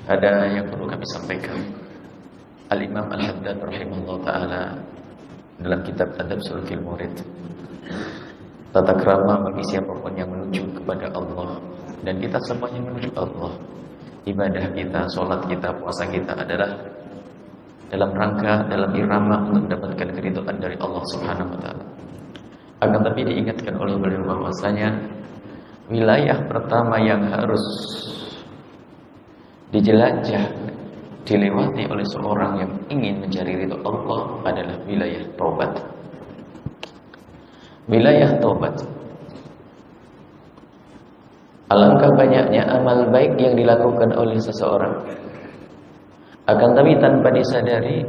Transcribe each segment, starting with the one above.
Ada yang perlu kami sampaikan. Al-Imam Al-Haddad rahimahullah ta'ala dalam kitab Adab Sulfil Murid, tata krama bagi siapapun yang menuju kepada Allah, dan kita semuanya menuju Allah. Ibadah kita, sholat kita, puasa kita adalah dalam rangka, dalam irama untuk mendapatkan keridhaan dari Allah Subhanahu wa ta'ala. Akan tapi diingatkan oleh beliau bahwasanya wilayah pertama yang harus dijelajah, dilewati oleh seorang yang ingin mencari ridho Allah adalah wilayah taubat. Wilayah taubat. Alangkah banyaknya amal baik yang dilakukan oleh seseorang, akan tapi tanpa disadari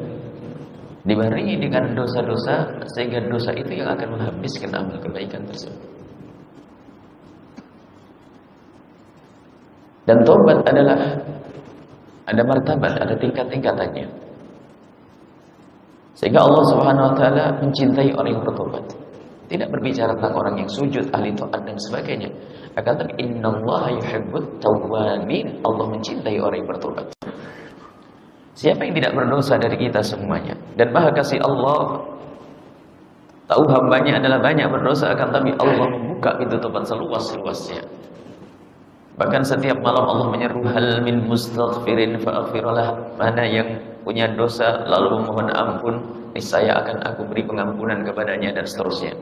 dibarengi dengan dosa-dosa, sehingga dosa itu yang akan menghabiskan amal kebaikan tersebut. Dan taubat adalah ada martabat, ada tingkat-tingkatannya. Sehingga Allah Subhanahu wa ta'ala mencintai orang yang bertobat. Tidak berbicara tentang orang yang sujud, ahli taat dan sebagainya. Akan tapi innallaha yuhibbut tawwabin. Allah mencintai orang yang bertobat. Siapa yang tidak berdosa dari kita semuanya? Dan Maha Kasih Allah tahu hambanya adalah banyak berdosa, akan tapi Allah membuka pintu tobat seluas-luasnya. Bahkan setiap malam Allah menyeru, hal min mustaghfirin fa'aghfirlah. Mana yang punya dosa lalu memohon ampun, niscaya akan aku beri pengampunan kepadanya, dan seterusnya.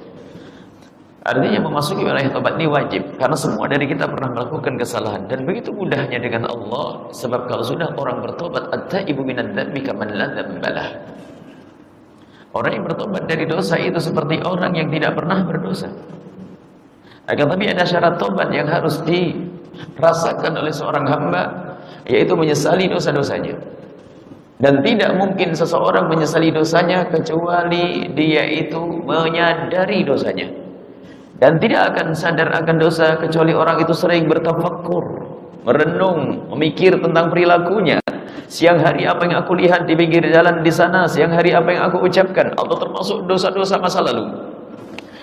Artinya memasuki wilayah tobat ini wajib, karena semua dari kita pernah melakukan kesalahan, dan begitu mudahnya dengan Allah. Sebab kalau sudah orang bertobat, at-taibu minadz dzambi kaman la dzambalah. Orang yang bertobat dari dosa itu seperti orang yang tidak pernah berdosa. Akan tapi ada syarat tobat yang harus dirasakan oleh seorang hamba, yaitu menyesali dosa-dosanya. Dan tidak mungkin seseorang menyesali dosanya kecuali dia itu menyadari dosanya. Dan tidak akan sadar akan dosa kecuali orang itu sering bertafakkur, merenung, memikir tentang perilakunya. Siang hari apa yang aku lihat di pinggir jalan di sana, siang hari apa yang aku ucapkan, atau termasuk dosa-dosa masa lalu.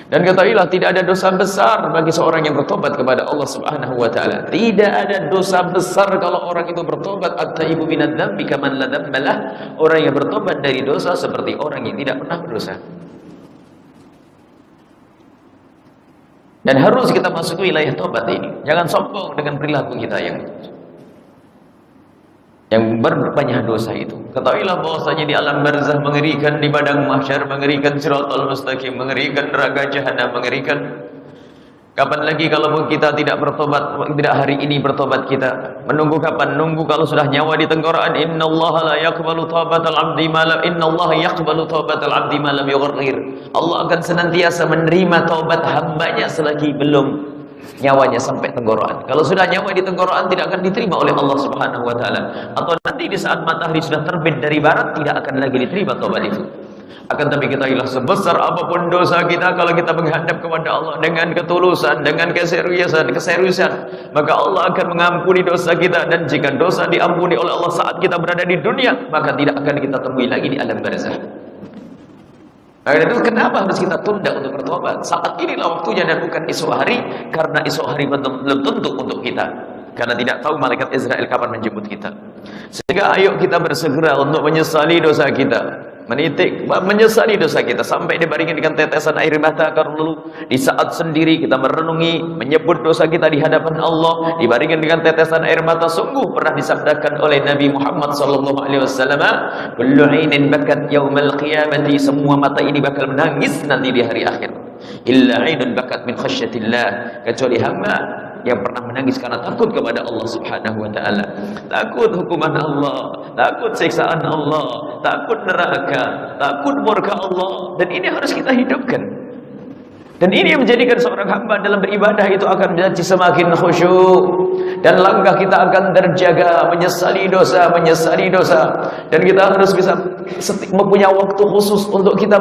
Dan ketahuilah, tidak ada dosa besar bagi seorang yang bertobat kepada Allah Subhanahu wa ta'ala. Tidak ada dosa besar kalau orang itu bertobat. At-taibu minadz dzambi kaman la dzambalah. Orang yang bertobat dari dosa seperti orang yang tidak pernah berdosa. Dan harus kita masuk wilayah tobat ini. Jangan sombong dengan perilaku kita yang berbanyak dosa itu. Ketahuilah bahwasanya di alam barzah mengerikan, di padang mahsyar mengerikan, siratal mustaqim mengerikan, neraka jahanam mengerikan. Kapan lagi kalau kita tidak bertobat, tidak hari ini bertobat kita? Menunggu kapan? Nunggu kalau sudah nyawa di tenggorokan. Innallaha la yaqbalu taubatal 'abdi ma lam innallaha yaqbalu taubatal 'abdi ma lam yughargir. Allah akan senantiasa menerima taubat hambanya selagi belum nyawanya sampai tenggorokan. Kalau sudah nyawa di tenggorokan, tidak akan diterima oleh Allah Subhanahu wa ta'ala. Atau nanti di saat matahari sudah terbit dari barat, tidak akan lagi diterima taubat itu. Akan tapi ketahuilah, sebesar apapun dosa kita, kalau kita menghadap kepada Allah dengan ketulusan, dengan keseriusan, maka Allah akan mengampuni dosa kita. Dan jika dosa diampuni oleh Allah saat kita berada di dunia, maka tidak akan kita temui lagi di alam barzah. Maka itu kenapa harus kita tunda untuk bertobat? Saat inilah waktunya dan bukan esok hari, karena esok hari belum tentu untuk kita. Karena tidak tahu malaikat Israel kapan menjemput kita. Sehingga ayo kita bersegera untuk menyesali dosa kita. Menyesali dosa kita sampai dibaringin dengan tetesan air mata. Karena di saat sendiri kita merenungi, menyebut dosa kita di hadapan Allah, dibaringin dengan tetesan air mata. Sungguh pernah disabdakan oleh Nabi Muhammad SAW, kullu 'ainin bakat yaumal qiyamati, semua mata ini bakal menangis nanti di hari akhir. Illa 'ainun bakat min khasyatillah, kecuali hamba yang pernah menangis karena takut kepada Allah Subhanahu wa ta'ala. Takut hukuman Allah, takut siksaan Allah, takut neraka, takut murka Allah. Dan ini harus kita hidupkan. Dan ini yang menjadikan seorang hamba dalam beribadah itu akan menjadi semakin khusyuk. Dan langkah kita akan terjaga, menyesali dosa. Dan kita harus bisa mempunyai waktu khusus untuk kita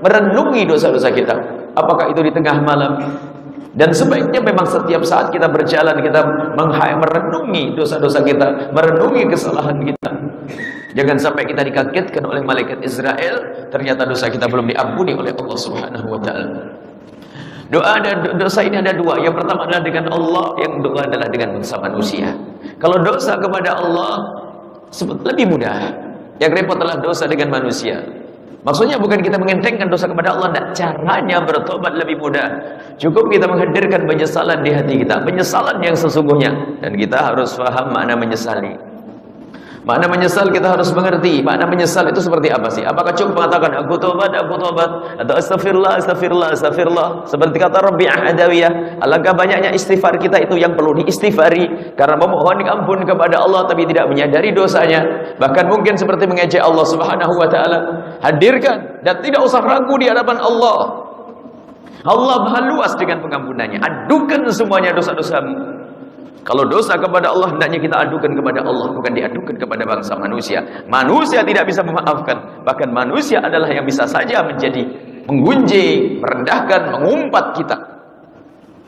merenungi dosa-dosa kita. Apakah itu di tengah malam? Dan sebaiknya memang setiap saat kita berjalan, kita merenungi dosa-dosa kita, merenungi kesalahan kita. Jangan sampai kita dikagetkan oleh malaikat Israel, ternyata dosa kita belum diampuni oleh Allah Subhanahu wa ta'ala. Dosa ini ada dua. Yang pertama adalah dengan Allah, yang kedua adalah dengan sesama manusia. Kalau dosa kepada Allah, lebih mudah. Yang repot adalah dosa dengan manusia. Maksudnya bukan kita mengentengkan dosa kepada Allah, tidak. Caranya bertobat lebih mudah. Cukup kita menghadirkan penyesalan di hati kita, penyesalan yang sesungguhnya. Dan kita harus paham makna menyesali. Makna menyesal kita harus mengerti. Makna menyesal itu seperti apa sih? Apakah cukup mengatakan aku tobat, atau astagfirullah, astagfirullah, astagfirullah? Seperti kata Rabi' Adawiyah, alangkah banyaknya istighfar kita itu yang perlu diistighfari karena memohon ampun kepada Allah tapi tidak menyadari dosanya. Bahkan mungkin seperti mengejek Allah Subhanahu wa taala. Hadirkan dan tidak usah ragu di hadapan Allah. Allah Maha luas dengan pengampunannya. Adukan semuanya dosa-dosamu. Kalau dosa kepada Allah, hendaknya kita adukan kepada Allah, bukan diadukan kepada bangsa manusia. Manusia tidak bisa memaafkan. Bahkan manusia adalah yang bisa saja menjadi menggunjing, merendahkan, mengumpat kita.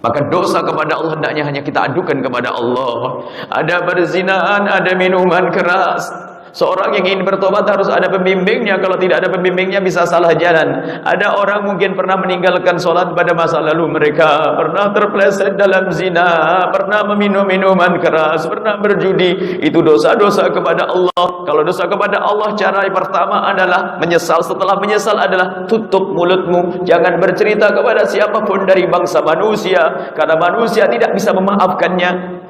Maka dosa kepada Allah hendaknya hanya kita adukan kepada Allah. Ada perzinahan, ada minuman keras. Seorang yang ingin bertobat harus ada pembimbingnya. Kalau tidak ada pembimbingnya bisa salah jalan. Ada orang mungkin pernah meninggalkan sholat pada masa lalu mereka, pernah terpeleset dalam zina, pernah meminum minuman keras, pernah berjudi. Itu dosa-dosa kepada Allah. Kalau dosa kepada Allah, cara yang pertama adalah menyesal. Setelah menyesal adalah tutup mulutmu. Jangan bercerita kepada siapapun dari bangsa manusia, karena manusia tidak bisa memaafkannya.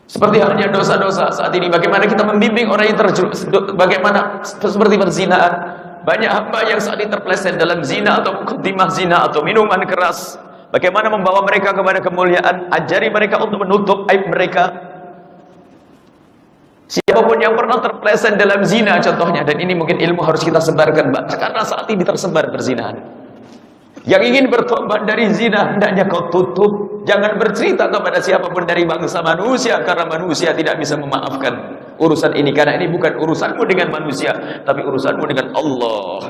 Seperti halnya dosa-dosa saat ini, bagaimana kita membimbing orang yang terjerumus, bagaimana seperti perzinahan. Banyak hamba yang saat ini terpeleset dalam zina atau mukadimah zina atau minuman keras. Bagaimana membawa mereka kepada kemuliaan, ajari mereka untuk menutup aib mereka. Siapapun yang pernah terpeleset dalam zina contohnya, dan ini mungkin ilmu harus kita sebarkan, karena saat ini tersebar perzinahan. Yang ingin bertobat dari zina, hendaknya kau tutup. Jangan bercerita kepada siapapun dari bangsa manusia, karena manusia tidak bisa memaafkan urusan ini. Karena ini bukan urusanmu dengan manusia, tapi urusanmu dengan Allah.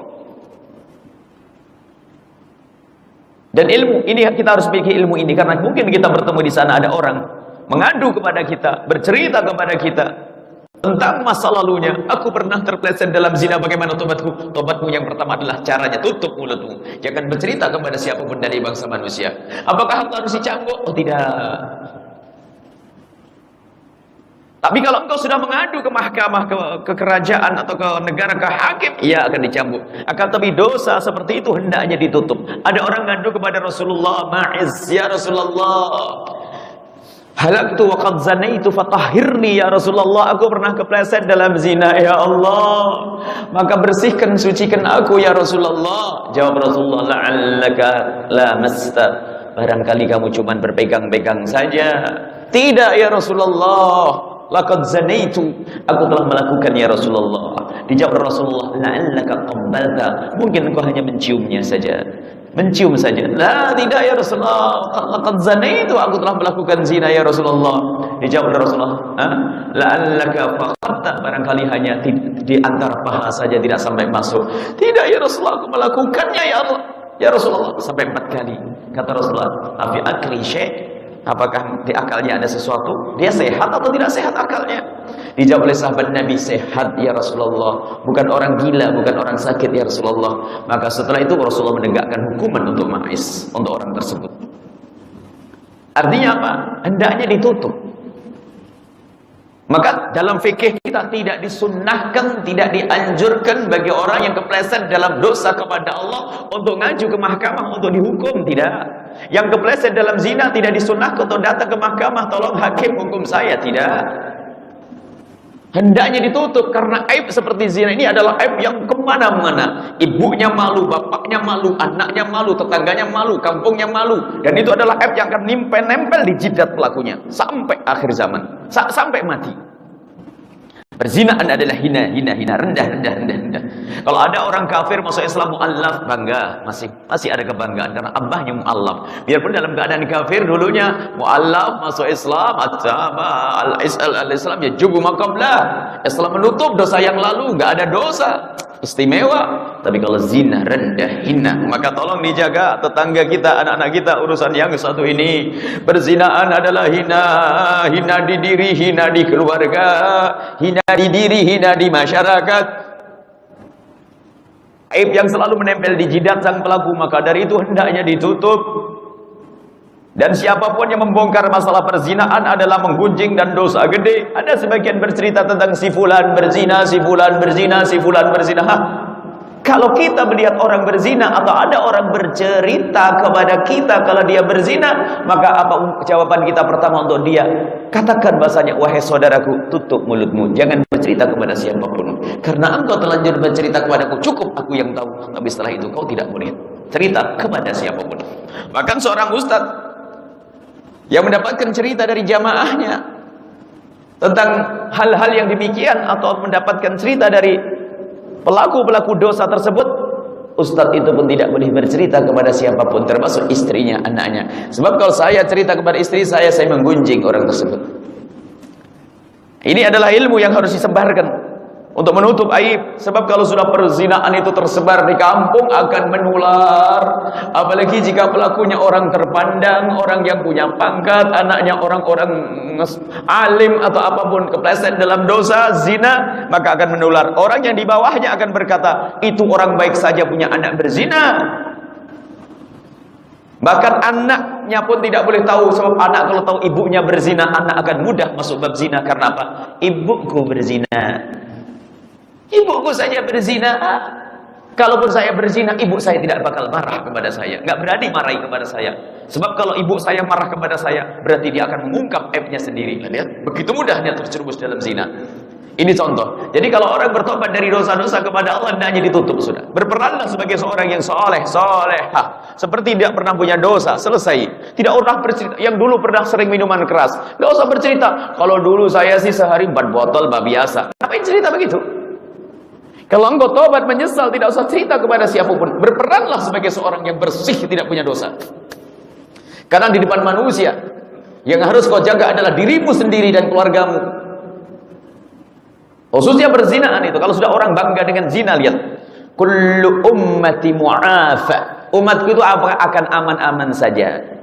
Dan ilmu ini, kita harus memiliki ilmu ini, karena mungkin kita bertemu di sana ada orang mengadu kepada kita, bercerita kepada kita tentang masa lalunya. Aku pernah terpeleset dalam zina, bagaimana tobatku? Tobatmu yang pertama adalah caranya tutup mulutmu. Jangan bercerita kepada siapapun dari bangsa manusia. Apakah harus dicambuk? Oh tidak. Tapi kalau engkau sudah mengadu ke mahkamah, ke kerajaan atau ke negara, ke hakim, ia akan dicambuk. Akan tapi dosa seperti itu hendaknya ditutup. Ada orang ngadu kepada Rasulullah, Ma'iz, ya Rasulullah, halaktu wa qad zanaitu fatahhirni ya Rasulullah, aku pernah kepleset dalam zina ya Allah, maka bersihkan, sucikan aku ya Rasulullah. Jawab Rasulullah, la'allaka lamasta, barangkali kamu cuma berpegang-pegang saja. Tidak ya Rasulullah, laqad zanaitu, aku telah melakukan ya Rasulullah. Dijawab Rasulullah, la'allaka qabbalta, mungkin engkau hanya menciumnya saja. Mencium saja. La, tidak ya Rasulullah, laqad zanaitu, aku telah melakukan zina ya Rasulullah. Dijawab oleh Rasulullah, la'allaka faqatta, barangkali hanya di antara paha saja, tidak sampai masuk. Tidak ya Rasulullah, aku melakukannya ya Allah, ya Rasulullah, sampai 4 kali. Kata Rasulullah, afi akli syai', apakah di akalnya ada sesuatu? Dia sehat atau tidak sehat akalnya? Dijawab oleh sahabat Nabi, sehat ya Rasulullah, bukan orang gila, bukan orang sakit ya Rasulullah. Maka setelah itu Rasulullah menegakkan hukuman untuk Ma'iz, untuk orang tersebut. Artinya apa? Hendaknya ditutup. Maka dalam fikih kita tidak disunnahkan, tidak dianjurkan bagi orang yang kepleset dalam dosa kepada Allah untuk ngaju ke mahkamah untuk dihukum, tidak. Yang kepleset dalam zina tidak disunnahkan untuk datang ke mahkamah, tolong hakim hukum saya, tidak. Hendaknya ditutup, karena aib seperti zina ini adalah aib yang kemana-mana. Ibunya malu, bapaknya malu, anaknya malu, tetangganya malu, kampungnya malu. Dan itu adalah aib yang akan nempel di jidat pelakunya sampai akhir zaman, sampai mati. Perzinaan adalah hina, rendah. Kalau ada orang kafir masuk Islam, mu'allaf, bangga, masih ada kebanggaan karena abahnya mu'allaf. Biarpun dalam keadaan kafir dulunya, mu'allaf masuk Islam, al-Islam ya jubu maqablah. Islam menutup dosa yang lalu, nggak ada dosa istimewa. Tapi kalau zina, rendah, hina, maka tolong dijaga tetangga kita, anak-anak kita. Urusan yang satu ini, perzinaan adalah hina di diri, hina di keluarga, hina di diri, hina di masyarakat. Aib yang selalu menempel di jidat sang pelaku, maka dari itu hendaknya ditutup. Dan siapapun yang membongkar masalah perzinaan adalah menggunjing dan dosa gede. Ada sebagian bercerita tentang si fulan berzina, si fulan berzina, si fulan berzina. Kalau kita melihat orang berzina atau ada orang bercerita kepada kita kalau dia berzina, maka apa jawaban kita pertama untuk dia? Katakan bahasanya, wahai saudaraku, tutup mulutmu, jangan bercerita kepada siapapun. Karena engkau telanjur bercerita kepadaku, cukup aku yang tahu. Tapi setelah itu kau tidak boleh cerita kepada siapapun. Bahkan seorang ustadz yang mendapatkan cerita dari jamaahnya tentang hal-hal yang demikian atau mendapatkan cerita dari pelaku-pelaku dosa tersebut, ustadz itu pun tidak boleh bercerita kepada siapapun, termasuk istrinya, anaknya. Sebab kalau saya cerita kepada istri saya menggunjing orang tersebut. Ini adalah ilmu yang harus disebarkan untuk menutup aib. Sebab kalau sudah perzinaan itu tersebar di kampung akan menular. Apalagi jika pelakunya orang terpandang, orang yang punya pangkat, anaknya orang-orang alim atau apapun, kepleset dalam dosa zina, maka akan menular. Orang yang di bawahnya akan berkata, itu orang baik saja punya anak berzina. Bahkan anaknya pun tidak boleh tahu. Sebab anak kalau tahu ibunya berzina, anak akan mudah masuk bab zina. Karena apa? Ibuku berzina, ibuku saja berzina. Kalaupun saya berzina, ibu saya tidak bakal marah kepada saya, nggak berani marahi kepada saya. Sebab kalau ibu saya marah kepada saya, berarti dia akan mengungkap aibnya sendiri. Lihat, begitu mudahnya terjerumus dalam zina. Ini contoh. Jadi kalau orang bertobat dari dosa-dosa kepada Allah, hendaknya ditutup sudah. Berperanlah sebagai seorang yang solehah, seperti tidak pernah punya dosa, selesai. Tidak pernah bercerita. Yang dulu pernah sering minuman keras, nggak usah bercerita. Kalau dulu saya sih sehari 4 botol, biasa. Ngapain cerita begitu? Kalau engkau tobat menyesal, tidak usah cerita kepada siapapun. Berperanlah sebagai seorang yang bersih, tidak punya dosa. Karena di depan manusia, yang harus kau jaga adalah dirimu sendiri dan keluargamu. Khususnya berzinaan itu. Kalau sudah orang bangga dengan zina, lihat. Kullu ummati mu'afa. Umatku itu akan aman-aman saja.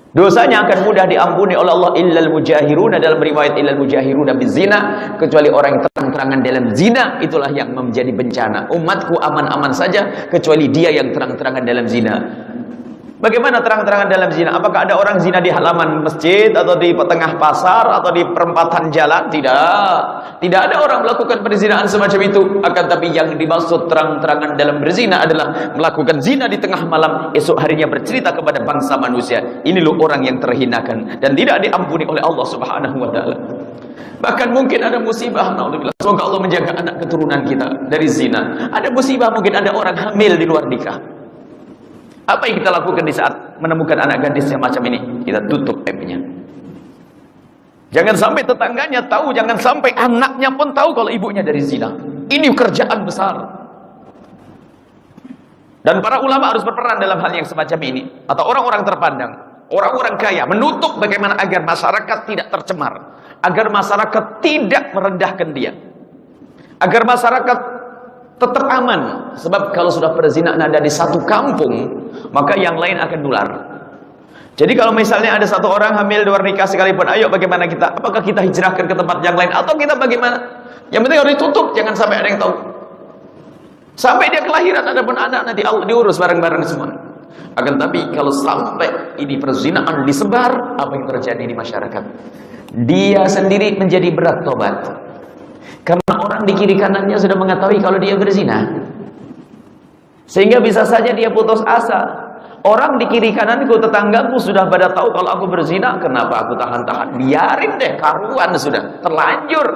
Dosanya akan mudah diampuni oleh Allah, illal mujahiruna, dalam riwayat illal mujahiruna bizina, kecuali orang yang terang-terangan dalam zina, itulah yang menjadi bencana. Umatku aman-aman saja kecuali dia yang terang-terangan dalam zina. Bagaimana terang-terangan dalam zina? Apakah ada orang zina di halaman masjid atau di tengah pasar atau di perempatan jalan? Tidak. Tidak ada orang melakukan perzinaan semacam itu. Akan tapi yang dimaksud terang-terangan dalam berzina adalah melakukan zina di tengah malam, esok harinya bercerita kepada bangsa manusia. Ini loh orang yang terhinakan dan tidak diampuni oleh Allah Subhanahu wa taala. Bahkan mungkin ada musibah, naudzubillah. Semoga Allah menjaga anak keturunan kita dari zina. Ada musibah, mungkin ada orang hamil di luar nikah. Apa yang kita lakukan di saat menemukan anak gadis yang macam ini? Kita tutup aibnya. Jangan sampai tetangganya tahu, jangan sampai anaknya pun tahu kalau ibunya dari zina. Ini kerjaan besar. Dan para ulama harus berperan dalam hal yang semacam ini. Atau orang-orang terpandang, orang-orang kaya, menutup bagaimana agar masyarakat tidak tercemar, agar masyarakat tidak merendahkan dia, agar masyarakat tetap aman. Sebab kalau sudah perzinaan ada di satu kampung, maka yang lain akan nular. Jadi kalau misalnya ada satu orang hamil luar nikah sekalipun, ayo bagaimana kita? Apakah kita hijrahkan ke tempat yang lain atau kita bagaimana? Yang penting harus ditutup, jangan sampai ada yang tahu. Sampai dia kelahiran, ada pun anak nanti Allah diurus bareng-bareng semua. Akan tapi kalau sampai ini perzinaan disebar, apa yang terjadi di masyarakat? Dia sendiri menjadi berat tobat. Karena orang di kiri kanannya sudah mengetahui kalau dia berzina, sehingga bisa saja dia putus asa. Orang di kiri kananku, tetanggaku sudah pada tahu kalau aku berzina, kenapa aku tahan-tahan? Biarin deh, karuan sudah, terlanjur.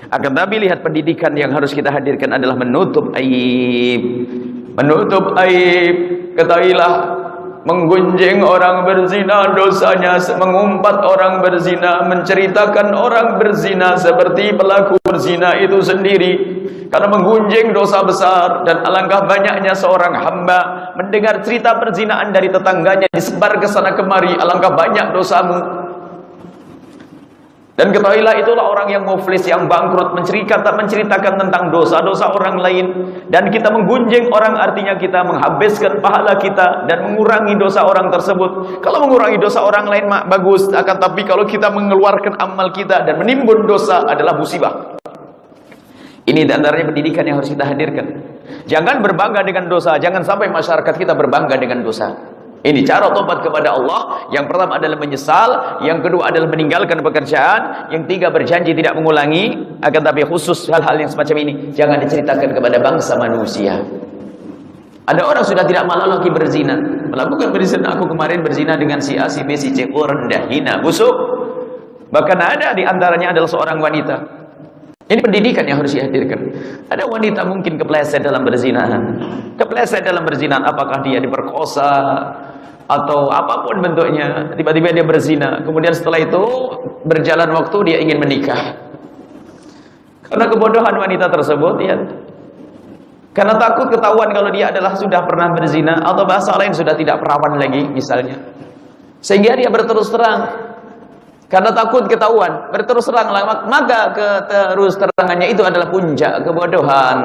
Akan tapi lihat, pendidikan yang harus kita hadirkan adalah menutup aib. Menutup aib. Ketahuilah, menggunjing orang berzina dosanya, mengumpat orang berzina, menceritakan orang berzina seperti pelaku berzina itu sendiri. Karena menggunjing dosa besar, dan alangkah banyaknya seorang hamba mendengar cerita perzinaan dari tetangganya disebar ke sana kemari, alangkah banyak dosamu. Dan ketahuilah, itulah orang yang muflis, yang bangkrut, menceritakan tentang dosa-dosa orang lain. Dan kita menggunjing orang, artinya kita menghabiskan pahala kita dan mengurangi dosa orang tersebut. Kalau mengurangi dosa orang lain bagus, akan tapi kalau kita mengeluarkan amal kita dan menimbun dosa adalah musibah. Ini diantaranya pendidikan yang harus kita hadirkan. Jangan berbangga dengan dosa, jangan sampai masyarakat kita berbangga dengan dosa. Ini cara tobat kepada Allah. Yang pertama adalah menyesal, yang kedua adalah meninggalkan pekerjaan, yang tiga berjanji tidak mengulangi. Akan tapi khusus hal-hal yang semacam ini jangan diceritakan kepada bangsa manusia. Ada orang sudah tidak malah lagi berzina, melakukan berzina. Aku kemarin berzina dengan si A, si B, si C. Oh, rendah, hina, busuk. Bahkan ada di antaranya adalah seorang wanita. Ini pendidikan yang harus dihadirkan. Ada wanita mungkin kepleset dalam berzinahan. Kepleset dalam berzinahan, apakah dia diperkosa atau apapun bentuknya, tiba-tiba dia berzina. Kemudian setelah itu berjalan waktu dia ingin menikah. Karena kebodohan wanita tersebut, ya. Karena takut ketahuan kalau dia adalah sudah pernah berzina, atau bahasa lain sudah tidak perawan lagi misalnya. Sehingga dia berterus terang. Karena takut ketahuan, berterus terang, maka keterus terangannya itu adalah puncak kebodohan.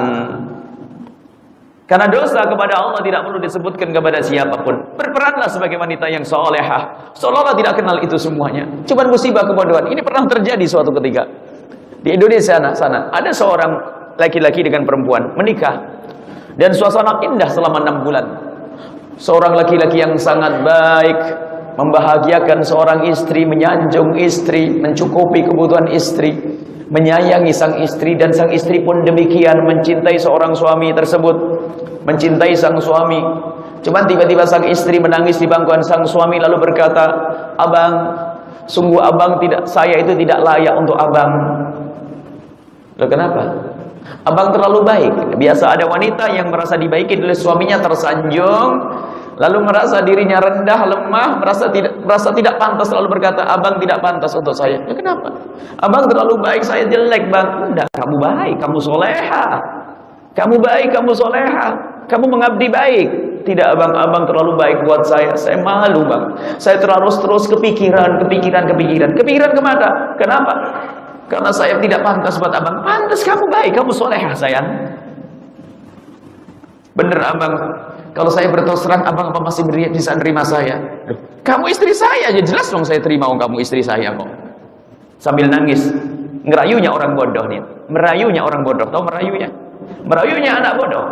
Karena dosa kepada Allah tidak perlu disebutkan kepada siapapun. Berperanlah sebagai wanita yang solehah, seolah-olah tidak kenal itu semuanya. Cuma musibah kebodohan. Ini pernah terjadi suatu ketika di Indonesia sana ada seorang laki-laki dengan perempuan menikah dan suasana indah selama 6 bulan. Seorang laki-laki yang sangat baik, membahagiakan seorang istri, menyanjung istri, mencukupi kebutuhan istri, menyayangi sang istri, dan sang istri pun demikian mencintai seorang suami tersebut, mencintai sang suami. Cuman tiba-tiba sang istri menangis di pangkuan sang suami lalu berkata, "Abang, sungguh abang tidak, saya itu tidak layak untuk abang." Loh, kenapa? Abang terlalu baik. Biasa ada wanita yang merasa dibaiki oleh suaminya, tersanjung, lalu merasa dirinya rendah, lemah, merasa tidak pantas, lalu berkata, "Abang tidak pantas untuk saya." Ya, kenapa? "Abang terlalu baik, saya jelek, Bang." Enggak, kamu baik, kamu soleha. Kamu baik, kamu soleha. Kamu mengabdi baik. "Tidak, abang terlalu baik buat saya malu, Bang. Saya terus kepikiran. Kepikiran kemana? Kenapa? Karena saya tidak pantas buat abang." Pantas, kamu baik, kamu soleha, sayang. Bener, abang. Kalau saya berterus terang, abang apa masih bisa nerima saya? Kamu istri saya, ya jelas dong saya terima, kamu istri saya kok. Sambil nangis. Ngerayunya orang bodoh nih. Merayunya orang bodoh. Tahu merayunya? Merayunya anak bodoh.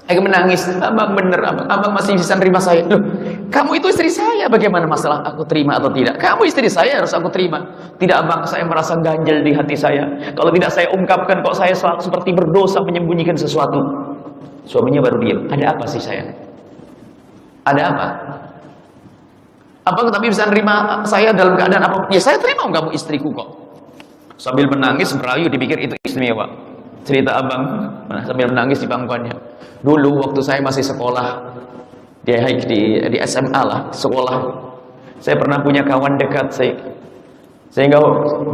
Aku menangis, "Abang bener, abang masih bisa nerima saya." Loh, kamu itu istri saya, bagaimana masalah aku terima atau tidak? Kamu istri saya, harus aku terima. "Tidak, abang, saya merasa ganjel di hati saya. Kalau tidak saya ungkapkan, kok saya seperti berdosa menyembunyikan sesuatu." Suaminya baru diam. "Ada apa sih, sayang? Ada apa? Abang tapi bisa nerima saya dalam keadaan apa?" "Ya, saya terima, kamu istriku kok." Sambil menangis, merayu, dipikir itu istimewa. Cerita abang sambil menangis di pangkuannya. "Dulu waktu saya masih sekolah di SMA lah, sekolah, saya pernah punya kawan dekat sehingga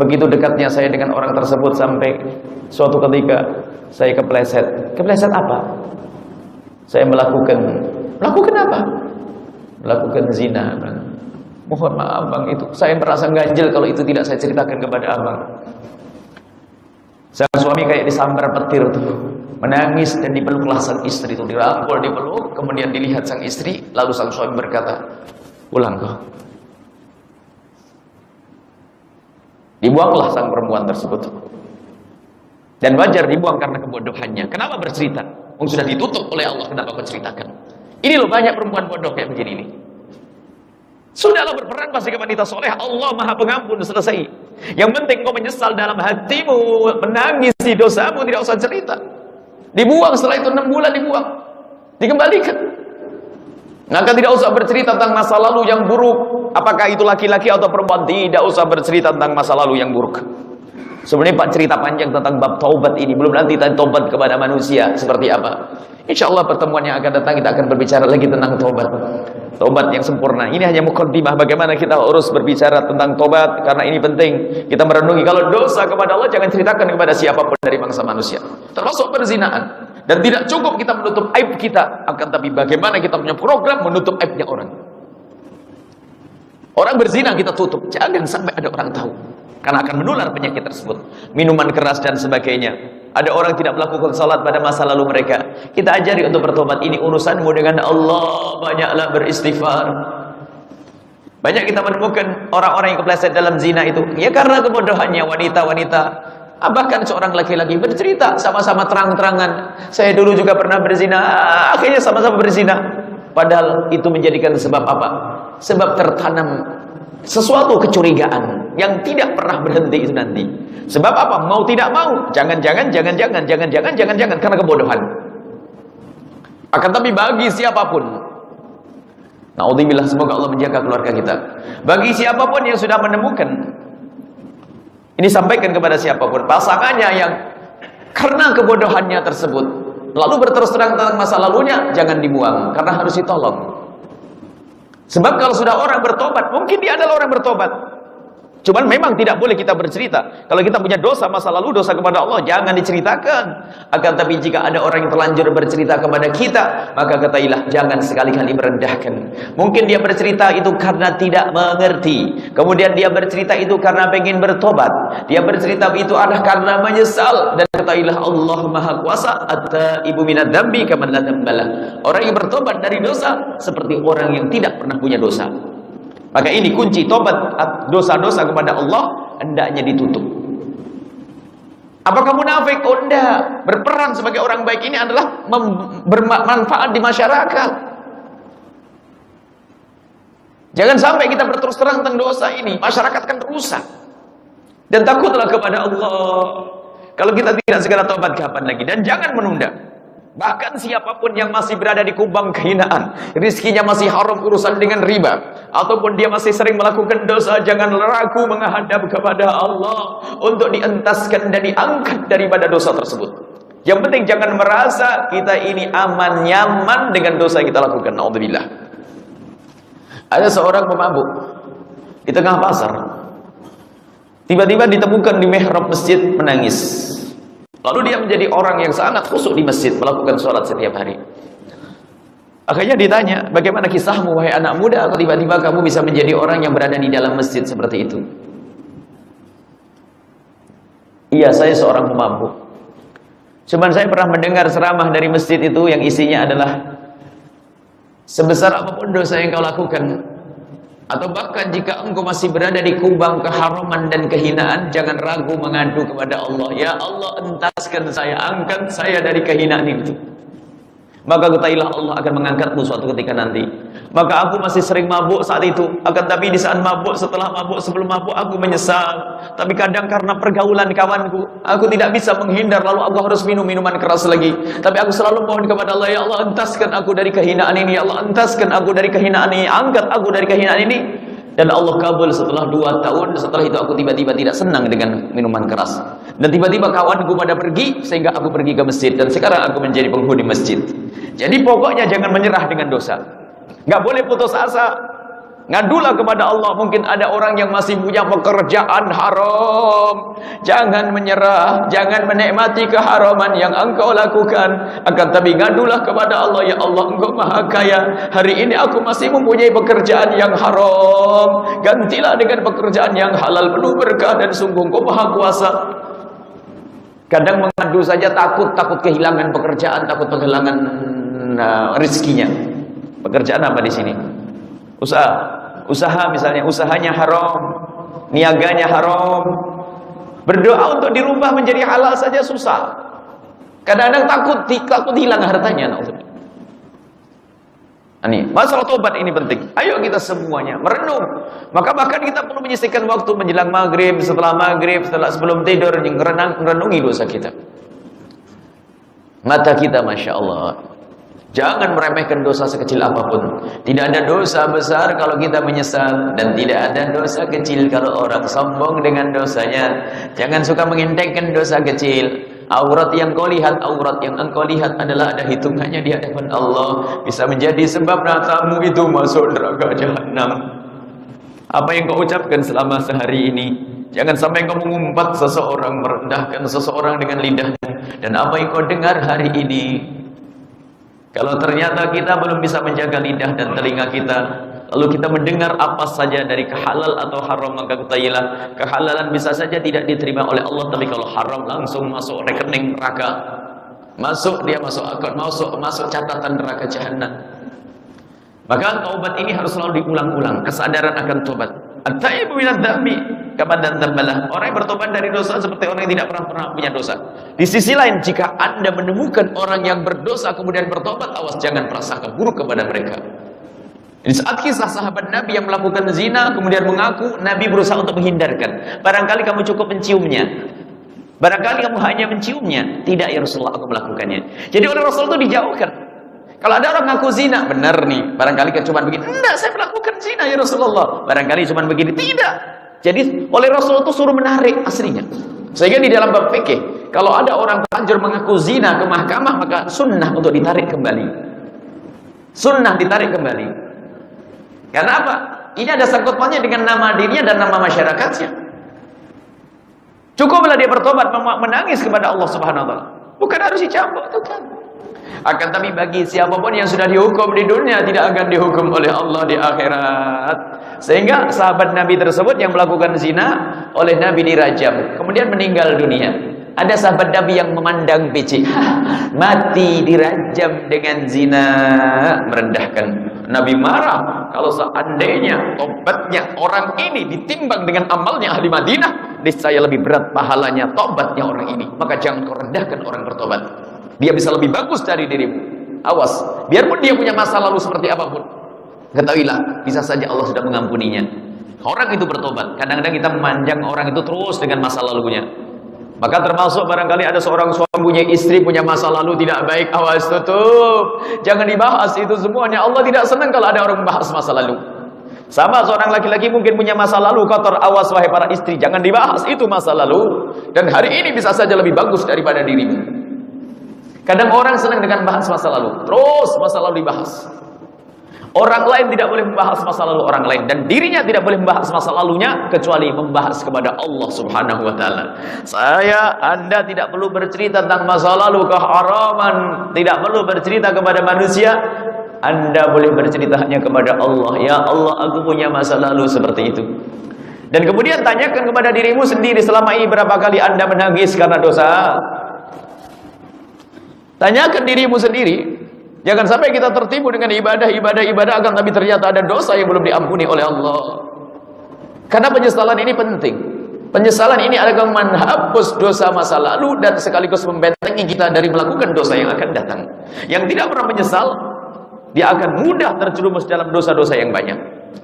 begitu dekatnya saya dengan orang tersebut sampai suatu ketika saya kepleset." "Kepleset apa?" "Saya melakukan apa?" "Melakukan zina." "Mohon maaf, Bang, itu saya merasa ganjil kalau itu tidak saya ceritakan kepada abang." Sang suami kayak disambar petir tuh, menangis dan dipeluklah sang istri itu, dirangkul, dipeluk, kemudian dilihat sang istri, lalu sang suami berkata, "Pulang kau." Dibuanglah sang perempuan tersebut. Dan wajar dibuang karena kebodohannya. Kenapa bercerita? Sudah ditutup oleh Allah, kenapa kau ceritakan? Ini loh banyak perempuan bodoh kayak begini nih. Sudahlah, berperan pasti ke wanita soleh, Allah Maha Pengampun, selesai. Yang penting kau menyesal dalam hatimu, menangisi dosamu, tidak usah cerita. Dibuang, setelah itu 6 bulan dibuang, dikembalikan. Maka tidak usah bercerita tentang masa lalu yang buruk. Apakah itu laki-laki atau perempuan, tidak usah bercerita tentang masa lalu yang buruk. Sebenarnya Pak, cerita panjang tentang bab taubat ini, belum nanti taubat kepada manusia seperti apa. Insya Allah pertemuan yang akan datang kita akan berbicara lagi tentang taubat. Taubat yang sempurna. Ini hanya mukaddimah bagaimana kita harus berbicara tentang taubat, karena ini penting. Kita merenungi kalau dosa kepada Allah jangan ceritakan kepada siapapun dari bangsa manusia, termasuk perzinahan. Dan tidak cukup kita menutup aib kita, akan tapi bagaimana kita punya program menutup aibnya orang. Orang berzina kita tutup, jangan sampai ada orang tahu, karena akan menular penyakit tersebut. Minuman keras dan sebagainya. Ada orang tidak melakukan salat pada masa lalu mereka, kita ajari untuk bertobat. Ini urusanmu dengan Allah, banyaklah beristighfar. Banyak kita menemukan orang-orang yang kepleset dalam zina itu, ya karena kebodohannya wanita-wanita. Bahkan seorang laki-laki bercerita sama-sama terang-terangan, "Saya dulu juga pernah berzina." Akhirnya sama-sama berzina. Padahal itu menjadikan sebab apa? Sebab tertanam sesuatu kecurigaan yang tidak pernah berhenti itu nanti. Sebab apa? Mau tidak mau, jangan-jangan karena kebodohan. Akan tapi bagi siapapun, naudzubillah, semoga Allah menjaga keluarga kita. Bagi siapapun yang sudah menemukan, ini sampaikan kepada siapapun, pasangannya yang karena kebodohannya tersebut lalu berterus terang tentang masa lalunya, jangan dibuang, karena harus ditolong. Sebab kalau sudah orang bertobat, mungkin dia adalah orang bertobat, cuman memang tidak boleh kita bercerita. Kalau kita punya dosa masa lalu, dosa kepada Allah, jangan diceritakan. Akan tapi jika ada orang yang terlanjur bercerita kepada kita, maka katailah jangan sekali-kali merendahkan. Mungkin dia bercerita itu karena tidak mengerti, kemudian dia bercerita itu karena pengen bertobat, dia bercerita itu adalah karena menyesal. Dan katailah Allah Maha Kuasa, at-taibu minadz dzambi kaman la dzambalah. Orang yang bertobat dari dosa seperti orang yang tidak pernah punya dosa. Maka ini kunci tobat dosa-dosa kepada Allah, hendaknya ditutup. Apakah munafik? Oh enggak. Berperan sebagai orang baik ini adalah bermanfaat di masyarakat. Jangan sampai kita berterus terang tentang dosa ini, masyarakat kan rusak. Dan takutlah kepada Allah. Kalau kita tidak segera tobat, kapan lagi? Dan jangan menunda. Bahkan siapapun yang masih berada di kubang kehinaan, rizkinya masih haram urusan dengan riba, ataupun dia masih sering melakukan dosa, jangan ragu menghadap kepada Allah untuk dientaskan dan diangkat daripada dosa tersebut. Yang penting jangan merasa kita ini aman, nyaman dengan dosa yang kita lakukan. Naudzubillah. Ada seorang pemabuk di tengah pasar, tiba-tiba ditemukan di mihrab masjid menangis. Lalu dia menjadi orang yang sangat khusyuk di masjid, melakukan sholat setiap hari. Akhirnya ditanya, bagaimana kisahmu wahai anak muda, atau tiba-tiba kamu bisa menjadi orang yang berada di dalam masjid seperti itu? Iya, saya seorang pemabuk. Cuman saya pernah mendengar ceramah dari masjid itu yang isinya adalah, sebesar apapun dosa yang kau lakukan, atau bahkan jika engkau masih berada di kubang keharaman dan kehinaan, jangan ragu mengadu kepada Allah. Ya Allah, entaskan saya, angkat saya dari kehinaan itu. Maka ketahuilah Allah akan mengangkatmu suatu ketika nanti. Maka aku masih sering mabuk saat itu, akan tapi di saat mabuk, setelah mabuk, sebelum mabuk aku menyesal. Tapi kadang karena pergaulan kawanku, aku tidak bisa menghindar, lalu aku harus minum minuman keras lagi. Tapi aku selalu mohon kepada Allah, ya Allah, entaskan aku dari kehinaan ini, ya Allah, entaskan aku dari kehinaan ini, angkat aku dari kehinaan ini. Dan Allah kabul. Setelah 2 tahun setelah itu aku tiba-tiba tidak senang dengan minuman keras. Dan tiba-tiba kawanku pada pergi, sehingga aku pergi ke masjid. Dan sekarang aku menjadi penghuni masjid. Jadi pokoknya jangan menyerah dengan dosa. Nggak boleh putus asa. Ngadulah kepada Allah. Mungkin ada orang yang masih punya pekerjaan haram. Jangan menyerah, jangan menikmati keharaman yang engkau lakukan. Akan tapi ngadulah kepada Allah, ya Allah, engkau maha kaya. Hari ini aku masih mempunyai pekerjaan yang haram. Gantilah dengan pekerjaan yang halal, penuh berkah, dan sungguh engkau maha kuasa. Kadang mengadu saja takut kehilangan pekerjaan, takut kehilangan rizkinya. Pekerjaan apa di sini? Usaha misalnya, usahanya haram, niaganya haram. Berdoa untuk dirubah menjadi halal saja susah. Kadang-kadang takut hilang hartanya. Ini masalah tobat ini penting. Ayo kita semuanya merenung. Maka bahkan kita perlu menyisihkan waktu menjelang maghrib, setelah maghrib, sebelum tidur, merenungi dosa kita. Mata kita, masya Allah, jangan meremehkan dosa sekecil apapun. Tidak ada dosa besar kalau kita menyesal, dan tidak ada dosa kecil kalau orang sombong dengan dosanya. Jangan suka mengintengkan dosa kecil. Aurat yang kau lihat, aurat yang engkau lihat adalah ada hitungannya di hadapan Allah. Bisa menjadi sebab matamu itu masuk neraka jahanam. Apa yang kau ucapkan selama sehari ini, jangan sampai kau mengumpat seseorang, merendahkan seseorang dengan lidahnya. Dan apa yang kau dengar hari ini, kalau ternyata kita belum bisa menjaga lidah dan telinga kita, lalu kita mendengar apa saja dari kehalal atau haram, maka ketahuilah kehalalan bisa saja tidak diterima oleh Allah, tapi kalau haram langsung masuk rekening neraka, masuk akun, masuk catatan neraka jahanam. Maka taubat ini harus selalu diulang-ulang, kesadaran akan taubat. At-taibu minadz dzambi kepada tambalah. Orang yang bertobat dari dosa seperti orang yang tidak pernah punya dosa. Di sisi lain, jika Anda menemukan orang yang berdosa kemudian bertobat, awas jangan prasangka buruk kepada mereka. Di saat kisah sahabat Nabi yang melakukan zina kemudian mengaku, Nabi berusaha untuk menghindarkan. Barangkali kamu cukup menciumnya. Barangkali kamu hanya menciumnya. Tidak ya Rasulullah, aku melakukannya. Jadi oleh Rasul itu dijauhkan. Kalau ada orang ngaku zina, benar nih. Barangkali kan cuma begini. Enggak, saya melakukan zina ya Rasulullah. Barangkali cuma begini. Tidak. Jadi oleh Rasul itu suruh menarik aslinya. Sehingga di dalam bab fikih, kalau ada orang terlanjur mengaku zina ke mahkamah, maka sunnah untuk ditarik kembali. Sunnah ditarik kembali. Karena apa? Ini ada sangkut pautnya dengan nama dirinya dan nama masyarakatnya. Cukuplah dia bertobat menangis kepada Allah Subhanahu wa taala. Bukan harus dicambuk, bukan. Akan tapi bagi siapapun yang sudah dihukum di dunia tidak akan dihukum oleh Allah di akhirat. Sehingga sahabat Nabi tersebut yang melakukan zina oleh Nabi dirajam, kemudian meninggal dunia. Ada sahabat Nabi yang memandang becek, mati dirajam dengan zina, merendahkan. Nabi marah kalau seandainya tobatnya orang ini ditimbang dengan amalnya ahli Madinah, niscaya lebih berat pahalanya tobatnya orang ini. Maka jangan kau rendahkan orang bertobat. Dia bisa lebih bagus dari dirimu. Awas, biarpun dia punya masa lalu seperti apapun, ketahuilah bisa saja Allah sudah mengampuninya. Orang itu bertobat. Kadang-kadang kita memanjang orang itu terus dengan masa lalunya. Maka termasuk barangkali ada seorang suami punya istri punya masa lalu tidak baik, awas tutup. Jangan dibahas itu semuanya. Allah tidak senang kalau ada orang membahas masa lalu. Sama seorang laki-laki mungkin punya masa lalu kotor, awas wahai para istri, jangan dibahas itu masa lalu. Dan hari ini bisa saja lebih bagus daripada dirimu. Kadang orang senang dengan bahas masa lalu, terus masa lalu dibahas. Orang lain tidak boleh membahas masa lalu orang lain, dan dirinya tidak boleh membahas masa lalunya kecuali membahas kepada Allah Subhanahu wa taala. Anda tidak perlu bercerita tentang masa lalu keharaman, tidak perlu bercerita kepada manusia. Anda boleh bercerita hanya kepada Allah. Ya Allah, aku punya masa lalu seperti itu. Dan kemudian tanyakan kepada dirimu sendiri, selama ini berapa kali Anda menangis karena dosa? Tanyakan dirimu sendiri. Jangan sampai kita tertipu dengan ibadah akan tapi ternyata ada dosa yang belum diampuni oleh Allah. Karena penyesalan ini penting. Penyesalan ini adalah menghapus dosa masa lalu dan sekaligus membentengi kita dari melakukan dosa yang akan datang. Yang tidak pernah menyesal, dia akan mudah terjerumus dalam dosa-dosa yang banyak.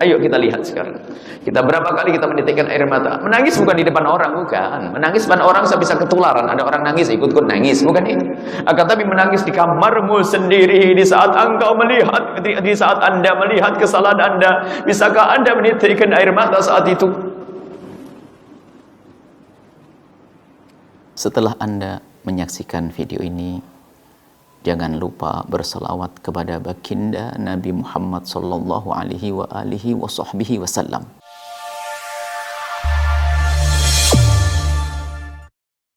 Ayo kita lihat sekarang. Kita berapa kali kita menitikkan air mata. Menangis bukan di depan orang, bukan. Menangis depan orang saya bisa ketularan. Ada orang nangis, ikut-ikut nangis, bukan itu. Akan tapi menangis di kamarmu sendiri, di saat engkau melihat, di saat Anda melihat kesalahan Anda. Bisakah Anda menitikkan air mata saat itu? Setelah Anda menyaksikan video ini, jangan lupa berselawat kepada baginda Nabi Muhammad sallallahu alaihi wa alihi wa sahbihi wasallam.